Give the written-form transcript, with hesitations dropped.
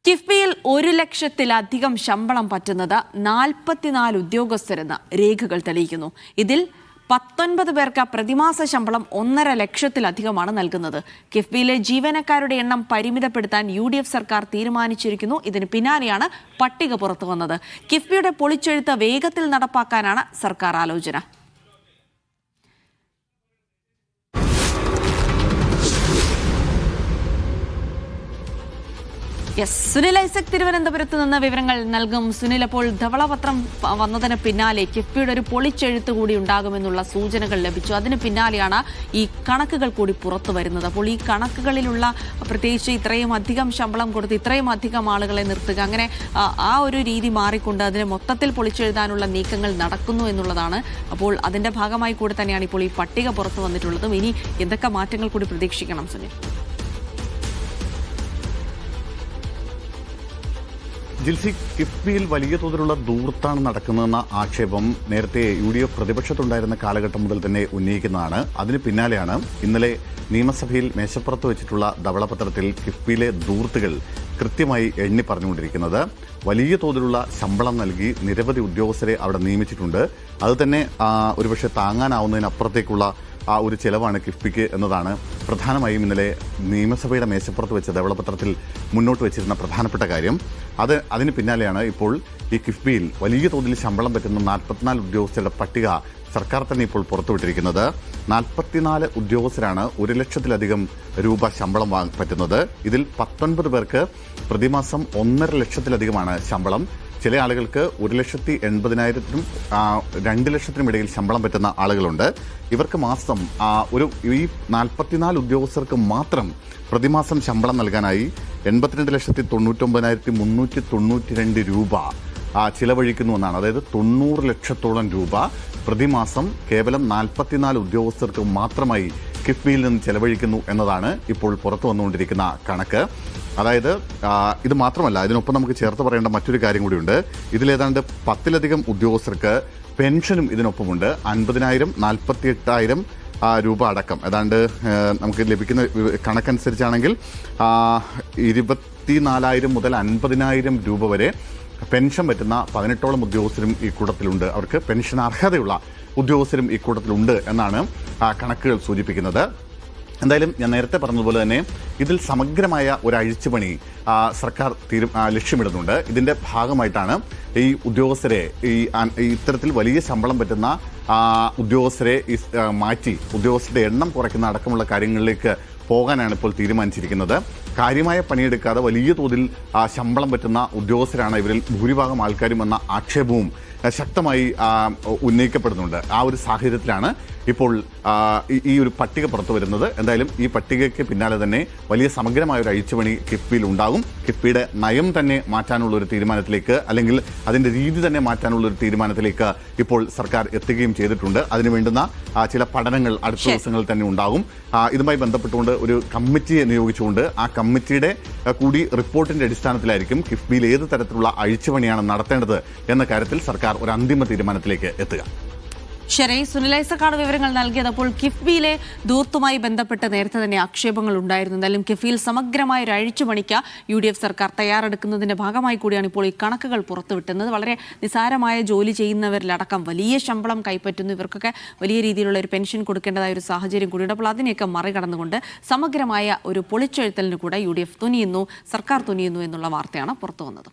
കിഫ്ബിയിൽ 1,00,000-ലധികം ശമ്പളം പറ്റുന്നത് 44 ഉദ്യോഗസ്ഥരെന്ന് രേഖകൾ തെളിയിക്കുന്നു. ഇതിൽ 19 പേർക്ക് പ്രതിമാസ ശമ്പളം 1.5 ലക്ഷത്തിലധികമാണ് നൽകുന്നത്. കിഫ്ബിയിലെ ജീവനക്കാരുടെ എണ്ണം പരിമിതപ്പെടുത്താൻ UDF സർക്കാർ തീരുമാനിച്ചിരിക്കുന്നു. ഇതിന് പിന്നാലെയാണ് പട്ടിക പുറത്തു വന്നത്. കിഫ്ബിയുടെ പൊളിച്ചെഴുത്ത് വേഗത്തിൽ നടപ്പാക്കാനാണ് സർക്കാർ ആലോചന. സുനിൽ ഐസക് തിരുവനന്തപുരത്ത് നിന്ന് വിവരങ്ങൾ നൽകും. സുനിൽ, അപ്പോൾ ധവളപത്രം വന്നതിന് പിന്നാലെ കിഫ്ബിയുടെ ഒരു പൊളിച്ചെഴുത്ത് കൂടി ഉണ്ടാകുമെന്നുള്ള സൂചനകൾ ലഭിച്ചു. അതിന് പിന്നാലെയാണ് ഈ കണക്കുകൾ കൂടി പുറത്തു വരുന്നത്. അപ്പോൾ ഈ കണക്കുകളിലുള്ള പ്രത്യേകിച്ച് ഇത്രയും അധികം ശമ്പളം കൊടുത്ത് ഇത്രയും അധികം ആളുകളെ നിർത്തുക, അങ്ങനെ ആ ഒരു രീതി മാറിക്കൊണ്ട് അതിനെ മൊത്തത്തിൽ പൊളിച്ചെഴുതാനുള്ള നീക്കങ്ങൾ നടക്കുന്നു എന്നുള്ളതാണ്. അപ്പോൾ അതിന്റെ ഭാഗമായി കൂടി തന്നെയാണ് ഇപ്പോൾ ഈ പട്ടിക പുറത്തു വന്നിട്ടുള്ളതും. ഇനി എന്തൊക്കെ മാറ്റങ്ങൾ കൂടി പ്രതീക്ഷിക്കണം സുനിൽ? ജിൽസി, കിഫ്ബിയിൽ വലിയ തോതിലുള്ള ധൂർത്താണ് നടക്കുന്നതെന്ന ആക്ഷേപം നേരത്തെ UDF പ്രതിപക്ഷത്തുണ്ടായിരുന്ന കാലഘട്ടം മുതൽ തന്നെ ഉന്നയിക്കുന്നതാണ്. അതിന് പിന്നാലെയാണ് ഇന്നലെ നിയമസഭയിൽ മേശപ്പുറത്ത് വെച്ചിട്ടുള്ള ധവളപത്രത്തിൽ കിഫ്ബിയിലെ ധൂർത്തുകൾ കൃത്യമായി എണ്ണി പറഞ്ഞുകൊണ്ടിരിക്കുന്നത്. വലിയ തോതിലുള്ള ശമ്പളം നൽകി നിരവധി ഉദ്യോഗസ്ഥരെ അവിടെ നിയമിച്ചിട്ടുണ്ട്. അത് തന്നെ ഒരുപക്ഷെ താങ്ങാനാവുന്നതിനപ്പുറത്തേക്കുള്ള ആ ഒരു ചെലവാണ് കിഫ്ബിക്ക് എന്നതാണ് പ്രധാനമായും ഇന്നലെ നിയമസഭയുടെ മേശപ്പുറത്ത് വെച്ച ധവളപത്രത്തിൽ മുന്നോട്ട് വെച്ചിരുന്ന പ്രധാനപ്പെട്ട കാര്യം. അതിന് പിന്നാലെയാണ് ഇപ്പോൾ ഈ കിഫ്ബിയിൽ വലിയ തോതിൽ ശമ്പളം പറ്റുന്ന 44 ഉദ്യോഗസ്ഥരുടെ പട്ടിക സർക്കാർ തന്നെ ഇപ്പോൾ പുറത്തുവിട്ടിരിക്കുന്നത്. 44 ഉദ്യോഗസ്ഥരാണ് 1 ലക്ഷത്തിലധികം രൂപ ശമ്പളം പറ്റുന്നത്. ഇതിൽ 19 പേർക്ക് പ്രതിമാസം 1.5 ലക്ഷത്തിലധികമാണ് ശമ്പളം. ചില ആളുകൾക്ക് 1,80,000-നും 2 ലക്ഷത്തിനും ഇടയിൽ ശമ്പളം പറ്റുന്ന ആളുകളുണ്ട്. ഇവർക്ക് മാസം ഈ 44 ഉദ്യോഗസ്ഥർക്ക് മാത്രം പ്രതിമാസം ശമ്പളം നൽകാനായി 82,99,392 രൂപ ചിലവഴിക്കുന്നുവെന്നാണ്. അതായത് 90 ലക്ഷത്തോളം രൂപ പ്രതിമാസം കേവലം 44 ഉദ്യോഗസ്ഥർക്ക് മാത്രമായി കിഫ്ബിയിൽ നിന്ന് ചെലവഴിക്കുന്നു എന്നതാണ് ഇപ്പോൾ പുറത്തു വന്നുകൊണ്ടിരിക്കുന്ന കണക്ക്. അതായത് ഇത് മാത്രമല്ല, ഇതിനൊപ്പം നമുക്ക് ചേർത്ത് പറയേണ്ട മറ്റൊരു കാര്യം കൂടിയുണ്ട്. ഇതിലേതാണ്ട് 10-ലധികം ഉദ്യോഗസ്ഥർക്ക് പെൻഷനും ഇതിനൊപ്പമുണ്ട്. 50,000, 48,000 രൂപ അടക്കം. ഏതാണ്ട് നമുക്ക് ലഭിക്കുന്ന കണക്കനുസരിച്ചാണെങ്കിൽ 24,000 മുതൽ 50,000 രൂപ വരെ പെൻഷൻ പറ്റുന്ന 18ഓളം ഉദ്യോഗസ്ഥരും ഈ കൂട്ടത്തിലുണ്ട്. അവർക്ക് പെൻഷൻ അർഹതയുള്ള ഉദ്യോഗസ്ഥരും ഈ കൂട്ടത്തിലുണ്ട് എന്നാണ് കണക്കുകൾ സൂചിപ്പിക്കുന്നത്. എന്തായാലും ഞാൻ നേരത്തെ പറഞ്ഞതുപോലെ തന്നെ ഇതിൽ സമഗ്രമായ ഒരു അഴിച്ചുപണി സർക്കാർ ലക്ഷ്യമിടുന്നുണ്ട്. ഇതിൻ്റെ ഭാഗമായിട്ടാണ് ഈ ഉദ്യോഗസ്ഥരെ ഇത്തരത്തിൽ വലിയ ശമ്പളം പറ്റുന്ന ഉദ്യോഗസ്ഥരെ മാറ്റി ഉദ്യോഗസ്ഥരുടെ എണ്ണം കുറയ്ക്കുന്ന അടക്കമുള്ള കാര്യങ്ങളിലേക്ക് പോകാനാണ് ഇപ്പോൾ തീരുമാനിച്ചിരിക്കുന്നത്. കാര്യമായ പണിയെടുക്കാതെ വലിയ തോതിൽ ശമ്പളം പറ്റുന്ന ഉദ്യോഗസ്ഥരാണ് ഇവരിൽ ഭൂരിഭാഗം ആൾക്കാരും എന്ന ആക്ഷേപവും ശക്തമായി ഉന്നയിക്കപ്പെടുന്നുണ്ട്. ആ ഒരു സാഹചര്യത്തിലാണ് ഇപ്പോൾ ഈ ഒരു പട്ടിക പുറത്തു വരുന്നത്. എന്തായാലും ഈ പട്ടികയ്ക്ക് പിന്നാലെ തന്നെ വലിയ സമഗ്രമായ ഒരു അഴിച്ചുപണി കിഫ്ബിയിൽ ഉണ്ടാകും. കിഫ്ബിയുടെ നയം തന്നെ മാറ്റാനുള്ള ഒരു തീരുമാനത്തിലേക്ക്, അല്ലെങ്കിൽ അതിൻ്റെ രീതി തന്നെ മാറ്റാനുള്ള ഒരു തീരുമാനത്തിലേക്ക് ഇപ്പോൾ സർക്കാർ എത്തുകയും ചെയ്തിട്ടുണ്ട്. അതിനു വേണ്ടുന്ന ചില പഠനങ്ങൾ അടുത്ത ദിവസങ്ങളിൽ തന്നെ ഉണ്ടാകും. ഇതുമായി ബന്ധപ്പെട്ടുകൊണ്ട് ഒരു കമ്മിറ്റിയെ നിയോഗിച്ചുകൊണ്ട് ആ കമ്മിറ്റിയുടെ കൂടി റിപ്പോർട്ടിന്റെ അടിസ്ഥാനത്തിലായിരിക്കും കിഫ്ബിയിൽ ഏത് തരത്തിലുള്ള അഴിച്ചുപണിയാണ് നടത്തേണ്ടത് എന്ന കാര്യത്തിൽ സർക്കാർ ഒരു അന്തിമ തീരുമാനത്തിലേക്ക് എത്തുക. ശരി, സുനിൽ ഐസക്കാണ് വിവരങ്ങൾ നൽകിയത്. അപ്പോൾ കിഫ്ബിയിലെ ധൂർത്തുമായി ബന്ധപ്പെട്ട് നേരത്തെ തന്നെ ആക്ഷേപങ്ങൾ ഉണ്ടായിരുന്നു. എന്തായാലും കിഫ്ബിയിൽ സമഗ്രമായ ഒരു അഴിച്ചുപണിക്ക് UDF സർക്കാർ തയ്യാറെടുക്കുന്നതിന്റെ ഭാഗമായി കൂടിയാണ് ഇപ്പോൾ ഈ കണക്കുകൾ പുറത്തുവിട്ടുന്നത്. വളരെ നിസാരമായ ജോലി ചെയ്യുന്നവരിലടക്കം വലിയ ശമ്പളം കൈപ്പറ്റുന്നു. ഇവർക്കൊക്കെ വലിയ രീതിയിലുള്ള ഒരു പെൻഷൻ കൊടുക്കേണ്ടതായ ഒരു സാഹചര്യം കൂടിയുണ്ട്. അപ്പോൾ അതിനെയൊക്കെ മറികടന്നുകൊണ്ട് സമഗ്രമായ ഒരു പൊളിച്ചെഴുത്തലിന് കൂടെ UDF തുനിയുന്നു, സർക്കാർ തുനിയുന്നു എന്നുള്ള വാർത്തയാണ് പുറത്തു വന്നത്.